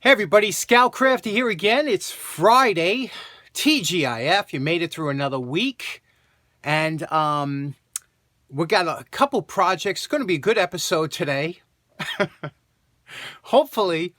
Hey everybody, Scoutcrafty here again. It's Friday, TGIF. You made it through another week, and we got a couple projects. It's going to be a good episode today. Hopefully.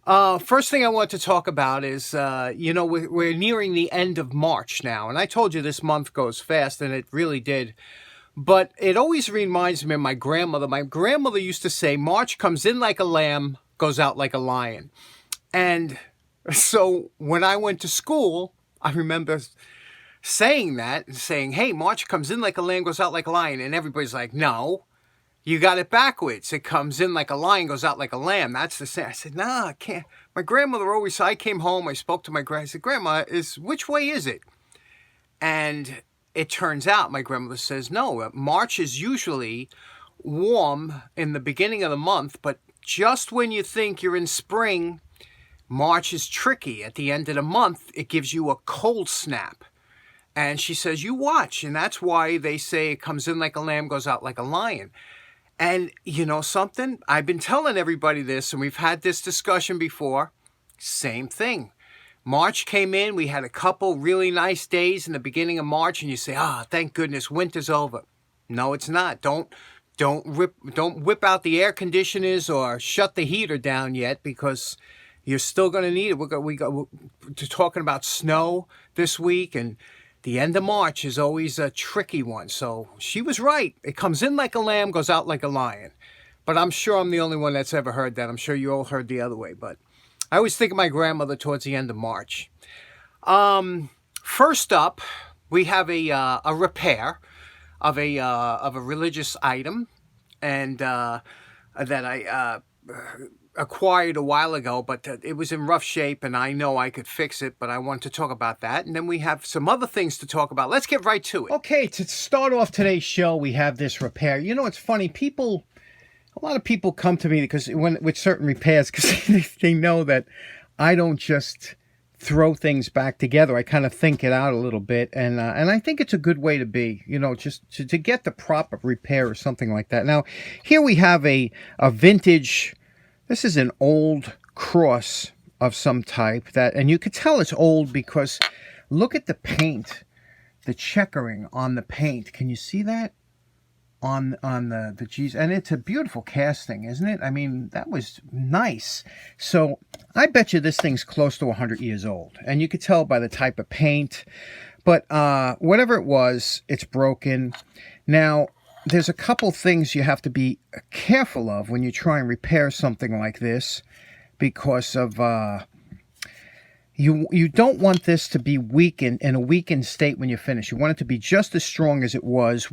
First thing I want to talk about is, we're nearing the end of March now, and I told you this month goes fast, and it really did. But it always reminds me of my grandmother. My grandmother used to say, March comes in like a lamb, goes out like a lion. And so when I went to school, I remember saying that and saying, hey, March comes in like a lamb, goes out like a lion. And everybody's like, no, you got it backwards. It comes in like a lion, goes out like a lamb. That's the same. I said, no, I can't. My grandmother always said, I came home, I spoke to my grandma. I said, Grandma, which way is it? And it turns out my grandmother says, no, March is usually warm in the beginning of the month, but just when you think you're in spring, March is tricky. At the end of the month, it gives you a cold snap. And she says, you watch. And that's why they say it comes in like a lamb, goes out like a lion. And you know something? I've been telling everybody this, and we've had this discussion before. Same thing. March came in. We had a couple really nice days in the beginning of March, and you say, thank goodness, winter's over. No, it's not. Don't whip out the air conditioners or shut the heater down yet, because you're still going to need it. We're talking about snow this week, and the end of March is always a tricky one. So she was right. It comes in like a lamb, goes out like a lion. But I'm sure I'm the only one that's ever heard that. I'm sure you all heard the other way. But I always think of my grandmother towards the end of March. First up, we have a repair of a religious item, and that I acquired a while ago, but it was in rough shape, and I know I could fix it, but I want to talk about that. And then we have some other things to talk about. Let's get right to it. Okay, to start off today's show, we have this repair. You know, it's funny. A lot of people come to me with certain repairs, because they know that I don't just throw things back together. I kind of think it out a little bit, and I think it's a good way to be, just to get the proper repair or something like that. Now, here we have a vintage. This is an old cross of some type and you could tell it's old because look at the paint, the checkering on the paint. Can you see that on the G's? And it's a beautiful casting, isn't it? I mean, that was nice. So I bet you this thing's close to 100 years old, and you could tell by the type of paint. But whatever it was, it's broken. Now, there's a couple things you have to be careful of when you try and repair something like this, because of you don't want this to be weakened, in a weakened state when you finish. You want it to be just as strong as it was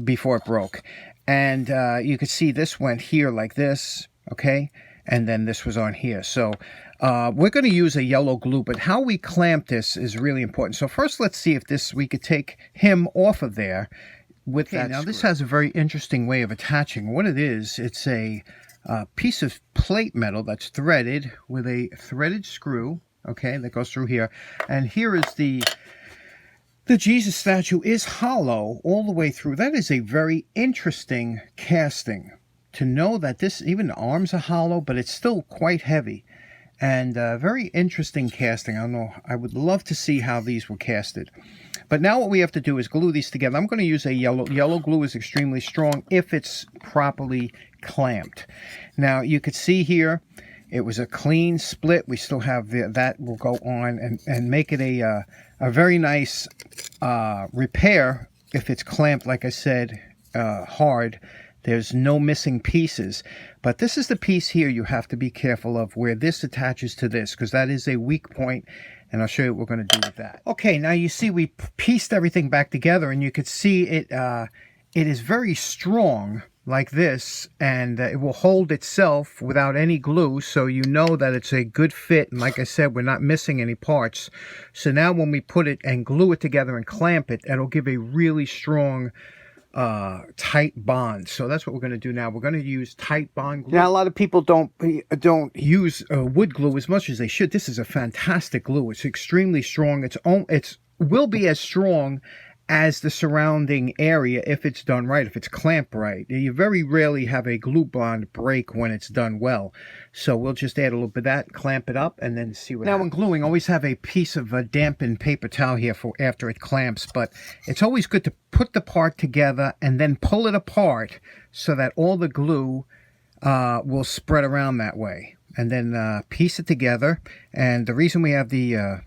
before it broke. And you can see this went here like this, okay, and then this was on here. So we're going to use a yellow glue, but how we clamp this is really important. So first, let's see if we could take him off of there. Now this has a very interesting way of attaching. What it is, it's a piece of plate metal that's threaded with a threaded screw, okay, that goes through here. And here is the Jesus statue is hollow all the way through. That is a very interesting casting, to know that even the arms are hollow, but it's still quite heavy. And very interesting casting. I don't know. I would love to see how these were casted. But now what we have to do is glue these together. I'm going to use a yellow glue. Is extremely strong if it's properly clamped. Now you could see here, it was a clean split. We still have that will go on and make it a very nice repair if it's clamped, like I said, hard. There's no missing pieces. But this is the piece here you have to be careful of, where this attaches to this, because that is a weak point, and I'll show you what we're going to do with that. Okay, now you see we pieced everything back together, and you could see it is very strong like this, and it will hold itself without any glue, so you know that it's a good fit. And like I said, we're not missing any parts. So now when we put it and glue it together and clamp it, it'll give a really strong tight bond. So that's what we're going to do now. We're going to use tight bond glue. Now, a lot of people don't use wood glue as much as they should. This is a fantastic glue. It's extremely strong. It will be as strong as the surrounding area if it's done right, if it's clamped right. You very rarely have a glue bond break when it's done well. So we'll just add a little bit of that, clamp it up, and then see what happens. Now when gluing, always have a piece of dampened paper towel here for after it clamps, but it's always good to put the part together and then pull it apart so that all the glue will spread around that way. And then piece it together. And the reason we have the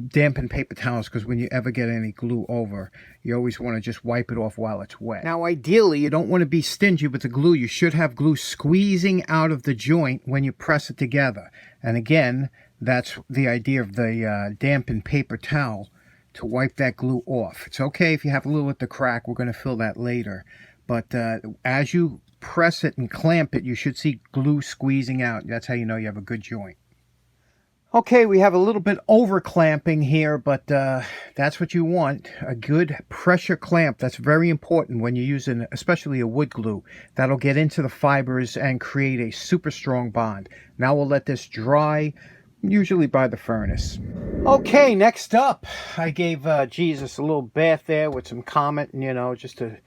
dampened paper towels, because when you ever get any glue over, you always want to just wipe it off while it's wet. Now ideally, you don't want to be stingy with the glue. You should have glue squeezing out of the joint when you press it together. And again, that's the idea of the dampened paper towel, to wipe that glue off. It's okay if you have a little at the crack. We're going to fill that later. But as you press it and clamp it, you should see glue squeezing out. That's how you know you have a good joint. Okay, we have a little bit over clamping here, but that's what you want. A good pressure clamp. That's very important when you're using especially a wood glue. That'll get into the fibers and create a super strong bond. Now we'll let this dry, usually by the furnace. Okay, next up, I gave Jesus a little bath there with some Comet, you know, just to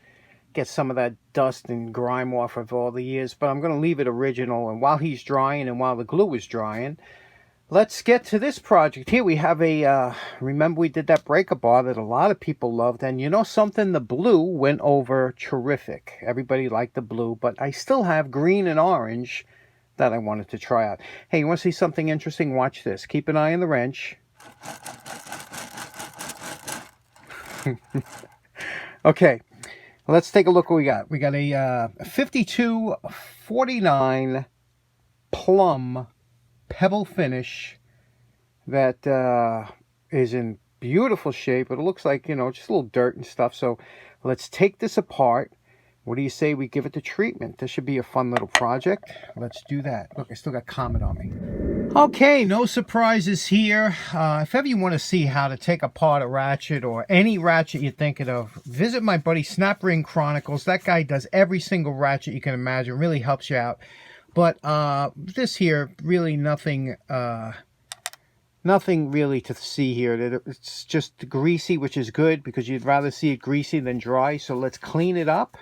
get some of that dust and grime off of all the years. But I'm going to leave it original, and while he's drying and while the glue is drying, let's get to this project here. We have a, remember we did that breaker bar that a lot of people loved, and you know something, the blue went over terrific. Everybody liked the blue, but I still have green and orange that I wanted to try out. Hey, you want to see something interesting? Watch this. Keep an eye on the wrench. Okay, let's take a look what we got. We got a 5249 Plomb pebble finish that is in beautiful shape. It looks like, you know, just a little dirt and stuff. So let's take this apart. What do you say we give it the treatment? This should be a fun little project. Let's do that. Look, I still got Comet on me. Okay, no surprises here. If ever you want to see how to take apart a ratchet or any ratchet you're thinking of, visit my buddy Snap Ring Chronicles. That guy does every single ratchet you can imagine. Really helps you out. But this here, really nothing really to see here. It's just greasy, which is good because you'd rather see it greasy than dry. So let's clean it up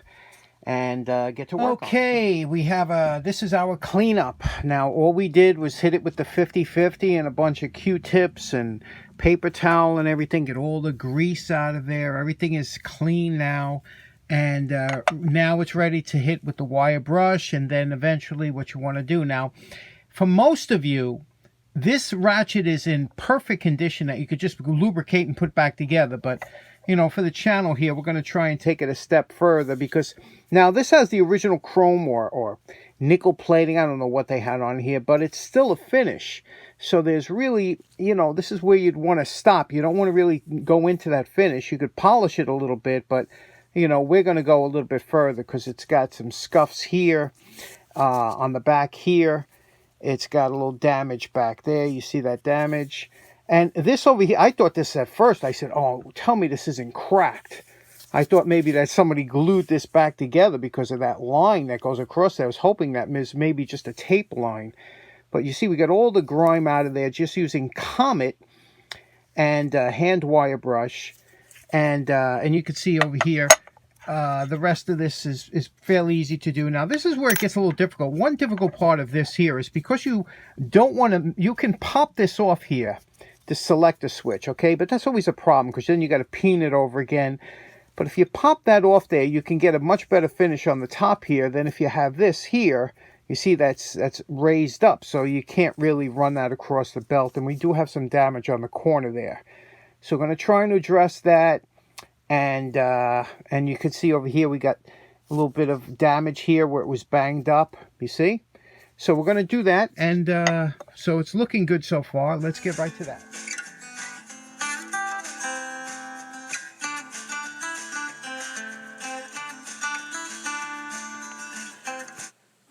and get to work. Okay, we have this is our cleanup. Now, all we did was hit it with the 50-50 and a bunch of Q-tips and paper towel and everything. Get all the grease out of there. Everything is clean now. And now it's ready to hit with the wire brush, and then eventually what you want to do. Now, for most of you, this ratchet is in perfect condition that you could just lubricate and put back together. But, you know, for the channel here, we're going to try and take it a step further, because now this has the original chrome or nickel plating. I don't know what they had on here, but it's still a finish. So there's really, you know, this is where you'd want to stop. You don't want to really go into that finish. You could polish it a little bit, but you know, we're going to go a little bit further because it's got some scuffs here on the back here. It's got a little damage back there. You see that damage? And this over here, I thought this at first. I said, oh, tell me this isn't cracked. I thought maybe that somebody glued this back together because of that line that goes across there. I was hoping that was maybe just a tape line. But you see, we got all the grime out of there just using Comet and hand wire brush. And you can see over here, the rest of this is fairly easy to do. Now, this is where it gets a little difficult. One difficult part of this here is because you don't want to, you can pop this off here to select a switch, okay? But that's always a problem because then you got to peen it over again. But if you pop that off there, you can get a much better finish on the top here than if you have this here. You see that's raised up, so you can't really run that across the belt. And we do have some damage on the corner there. So we're going to try and address that. And you can see over here we got a little bit of damage here where it was banged up, you see? So we're going to do that, and so it's looking good so far. Let's get right to that.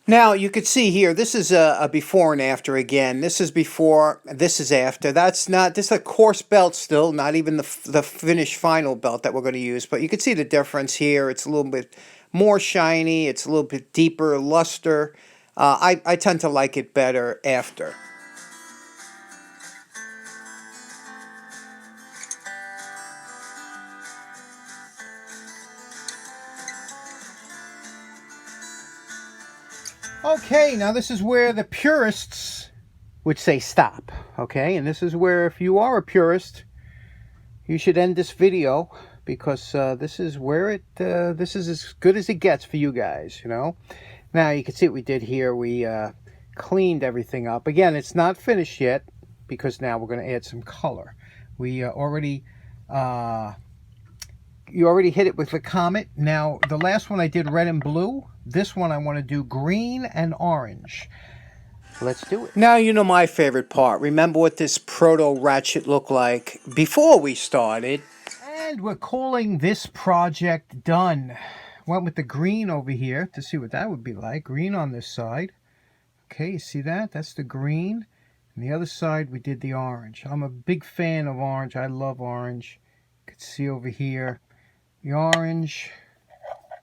Now, you could see here, this is a before and after again. This is before, this is after. That's not, this is a coarse belt still, not even the finished final belt that we're going to use. But you can see the difference here. It's a little bit more shiny. It's a little bit deeper luster. I tend to like it better after. Okay, now this is where the purists would say stop, okay? And this is where, if you are a purist, you should end this video, because this is where this is as good as it gets for you guys, you know? Now, you can see what we did here. We cleaned everything up. Again, it's not finished yet, because now we're going to add some color. We you already hit it with the Comet. Now, the last one I did red and blue. This one I want to do green and orange. Let's do it. Now, you know my favorite part. Remember what this Proto Ratchet looked like before we started. And we're calling this project done. Went with the green over here to see what that would be like. Green on this side. Okay, you see that? That's the green. And the other side, we did the orange. I'm a big fan of orange. I love orange. You can see over here the orange,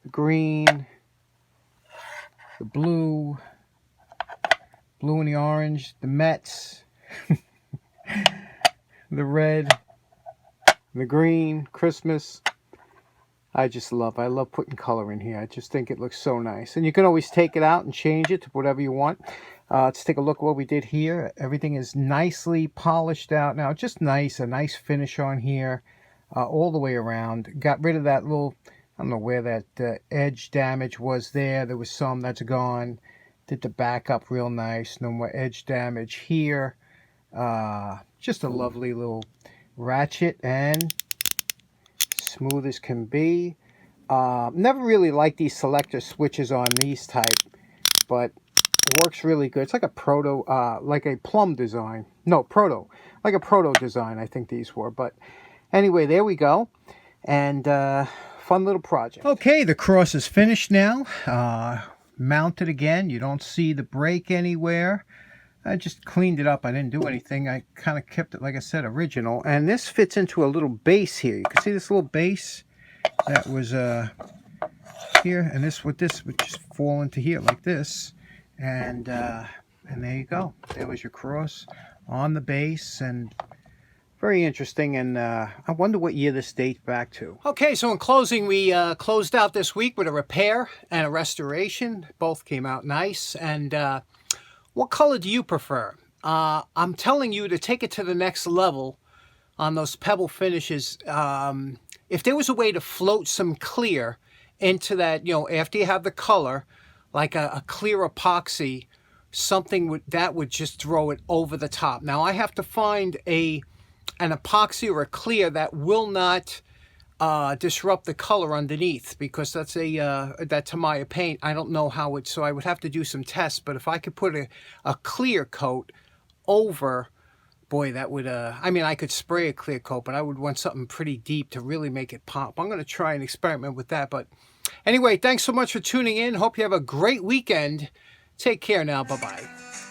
the green, the blue, blue and the orange, the Mets, the red, the green, Christmas. I love putting color in here. I just think it looks so nice. And you can always take it out and change it to whatever you want. Let's take a look at what we did here. Everything is nicely polished out now. Just nice, a nice finish on here all the way around. Got rid of that little, I don't know where that edge damage was there. There was some that's gone. Did the back up real nice. No more edge damage here. Just a lovely little ratchet and smooth as can be. Never really liked these selector switches on these type, but it works really good. It's like a proto, like a Plomb design. No, proto. Like a proto design, I think these were. But anyway, there we go. And fun little project. Okay, the cross is finished now. Mounted again. You don't see the break anywhere. I just cleaned it up. I didn't do anything. I kind of kept it, like I said, original. And this fits into a little base here. You can see this little base that was here. And this would just fall into here like this. And there you go. There was your cross on the base. And very interesting. And I wonder what year this dates back to. Okay, so in closing, we closed out this week with a repair and a restoration. Both came out nice. And what color do you prefer? I'm telling you to take it to the next level on those pebble finishes. If there was a way to float some clear into that, you know, after you have the color, like a clear epoxy, something that would just throw it over the top. Now, I have to find an epoxy or a clear that will not disrupt the color underneath, because that's that Tamiya paint, I don't know how it, so I would have to do some tests. But if I could put a clear coat over, boy, that would I mean, I could spray a clear coat, but I would want something pretty deep to really make it pop. I'm going to try and experiment with that. But anyway, thanks so much for tuning in. Hope you have a great weekend. Take care now. Bye-bye.